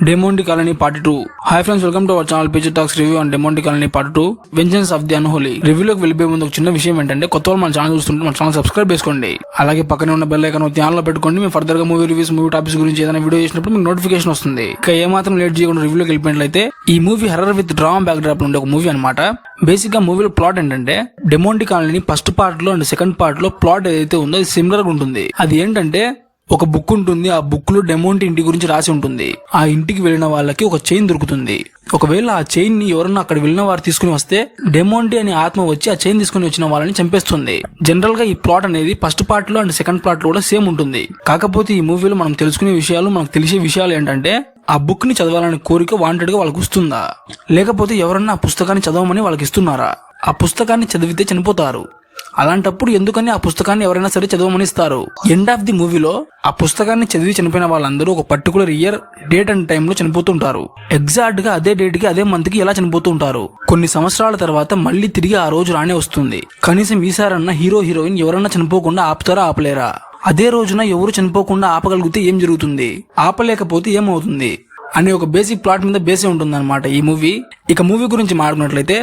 డెమోండి Colony part 2. Hi friends, welcome to our channel Picture Talks review on Demonte Colony part 2 vengeance of the unholy. రివ్యూలోకి వెళ్ళిపోయే ముందు ఒక చిన్న విషయం ఏంటంటే, కొత్త వాళ్ళు మన ఛానల్ చూస్తుంటే మన ఛానల్ సబ్స్క్రైబ్ చేసుకోండి. అలాగే పక్కనే ఉన్న బెల్ ఐకాన్ ధ్యాన్ లో పెట్టుకోండి. మేము ఫర్దర్ గా మూవీ రివ్యూస్, మూవీ టాపిక్స్ గురించి ఏదైనా వీడియో చేసినప్పుడు మీకు నోటిఫికేషన్ వస్తుంది. ఇక ఏమాత్రం లేట్ చేయకుండా రివ్యూలోకి వెళ్ళిపోయినట్లయితే, ఈ movie horror with drama back drop ఉండే ఒక మూవీ అనమాట. బేసిక్ గా మూవీలో ప్లాట్ ఏంటంటే, డెమోండి కాలనీ ఫస్ట్ పార్ట్ లో అండ్ సెకండ్ పార్ట్ లో ప్లాట్ ఏదైతే ఉందో అది సిమిలర్ గా ఉంటుంది. అది ఏంటంటే, ఒక బుక్ ఉంటుంది. ఆ బుక్ లో డెమోంటి ఇంటి గురించి రాసి ఉంటుంది. ఆ ఇంటికి వెళ్ళిన వాళ్ళకి ఒక చైన్ దొరుకుతుంది. ఒకవేళ ఆ చైన్ ని ఎవరన్నా అక్కడ వెళ్ళిన వారు తీసుకుని వస్తే, డెమోంటి అనే ఆత్మ వచ్చి ఆ చైన్ తీసుకుని వచ్చిన వాళ్ళని చంపేస్తుంది. జనరల్ గా ఈ ప్లాట్ అనేది ఫస్ట్ పార్ట్ లో అండ్ సెకండ్ పార్ట్ లో కూడా సేమ్ ఉంటుంది. కాకపోతే ఈ మూవీలో మనం తెలుసుకునే విషయాలు, మనకు తెలిసే విషయాలు ఏంటంటే, ఆ బుక్ ని చదవాలనే కోరిక వాంటెడ్ గా వాళ్ళకి వస్తుందా, లేకపోతే ఎవరన్నా ఆ పుస్తకాన్ని చదవమని వాళ్ళకి ఇస్తున్నారా, ఆ పుస్తకాన్ని చదివితే చనిపోతారు. అలాంటప్పుడు ఎందుకని ఆ పుస్తకాన్ని ఎవరైనా సరే చదవమని ఇస్తారు. ఎండ్ ఆఫ్ ది మూవీలో ఆ పుస్తకాన్ని చదివి చనిపోయిన వాళ్ళందరూ ఒక particular year, date and time లో చనిపోతుంటారు. ఎగ్జాక్ట్ గా అదే డేట్ కి, అదే మంత్ కి ఎలా చనిపోతుంటారు. కొన్ని సంవత్సరాల తర్వాత మళ్ళీ తిరిగి ఆ రోజు రానే వస్తుంది. కనీసం ఈసారన్నా హీరో హీరోయిన్ ఎవరన్నా చనిపోకుండా ఆపుతారా, ఆపలేరా? అదే రోజున ఎవరు చనిపోకుండా ఆపగలిగితే ఏం జరుగుతుంది, ఆపలేకపోతే ఏమవుతుంది అనే ఒక బేసిక్ ప్లాట్ మీద బేసే ఉంటుంది అనమాట ఈ మూవీ. ఇక మూవీ గురించి మాట్లాడుకున్నట్లయితే,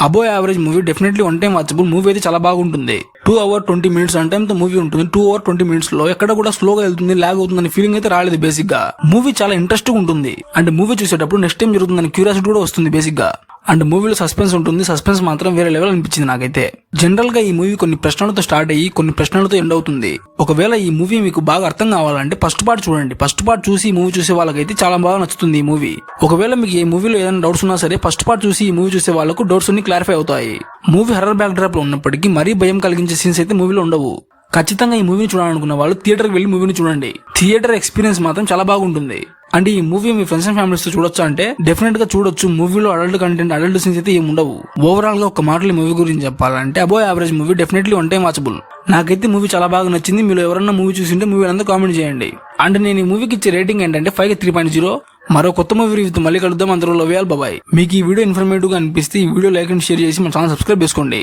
అబో average movie, definitely one time watchable movie అయితే చాలా బాగుంటుంది. 2 hours 20 minutes అన్ టైమ్ తో మూవీ ఉంటుంది. 2 hours 20 minutes లో ఎక్కడ కూడా స్లోగా వెళ్తుంది, లాగ్ అవుతుంది అనే ఫీలింగ్ అయితే రాలేదు. బేసిక్ గా మూవీ చాలా ఇంట్రెస్ట్ గా ఉంటుంది. అండ్ మూవీ చూసేటప్పుడు నెక్స్ట్ టైం జరుగుతుందని క్యూరియాసిటీ కూడా వస్తుంది బేసిక్ గా. అండ్ మూవీలో సస్పెన్స్ ఉంటుంది. సస్పెన్స్ మాత్రం వేరే లెవెల్ అనిపించింది నాకైతే. జనరల్ గా ఈ మూవీ కొన్ని ప్రశ్నలతో స్టార్ట్ అయ్యి కొన్ని ప్రశ్నలతో ఎండ్ అవుతుంది. ఒకవేళ ఈ మూవీ మీకు బాగా అర్థం కావాలంటే ఫస్ట్ పార్ట్ చూడండి. ఫస్ట్ పార్ట్ చూసి ఈ మూవీ చూసే వాళ్ళకైతే చాలా బాగా నచ్చుతుంది ఈ మూవీ. ఒకవేళ మీకు ఈ మూవీలో ఏదైనా డౌట్స్ ఉన్నా సరే, ఫస్ట్ పార్ట్ చూసి ఈ మూవీ చూసే వాళ్ళకు డౌట్స్ అన్ని క్లారిఫై అవుతాయి. మూవీ హర్రర్ బ్యాక్ డ్రాప్ లో ఉన్నప్పటికీ మరీ భయం కలిగించే సీన్స్ అయితే మూవీలో ఉండవు. ఖచ్చితంగా ఈ మూవీని చూడాలనుకున్న వాళ్ళు థియేటర్కి వెళ్ళి మూవీని చూడండి. థియేటర్ ఎక్స్పీరియన్స్ మాత్రం చాలా బాగుంటుంది. అండ్ ఈ movie me friends and families తో చూడొచ్చు అంటే డెఫినెట్ గా చూడొచ్చు. మూవీలో అడల్ట్ కంటెంట్, అడల్ట్ సీన్స్ అయితే ఏమి ఉండవు. ఓవరాల్ గా ఒక మాటలు మూవీ గురించి చెప్పాలంటే, అబో average movie, definitely one time watchable. నాకైతే మూవీ చాలా బాగా నచ్చింది. మీరు ఎవరన్నా మూవీ చూసింటే మూవీ అంతా కామెంట్ చేయండి. అండ్ నేను ఈ మూవీకి ఇచ్చే రేటింగ్ ఏంటంటే 5/3.0. మరో కొత్త మూవీ రివ్యూతో మళ్ళీ కలుద్దాం. అందరూ లవ్ యూ ఆల్, బాయ్. మీకు ఈ వీడియో ఇన్ఫర్మేటివ్ గా అనిపిస్తే ఈ వీడియో లైక్ అండ్ షేర్ చేసి మన ఛానల్ సబ్స్క్రైబ్ చేసుకోండి.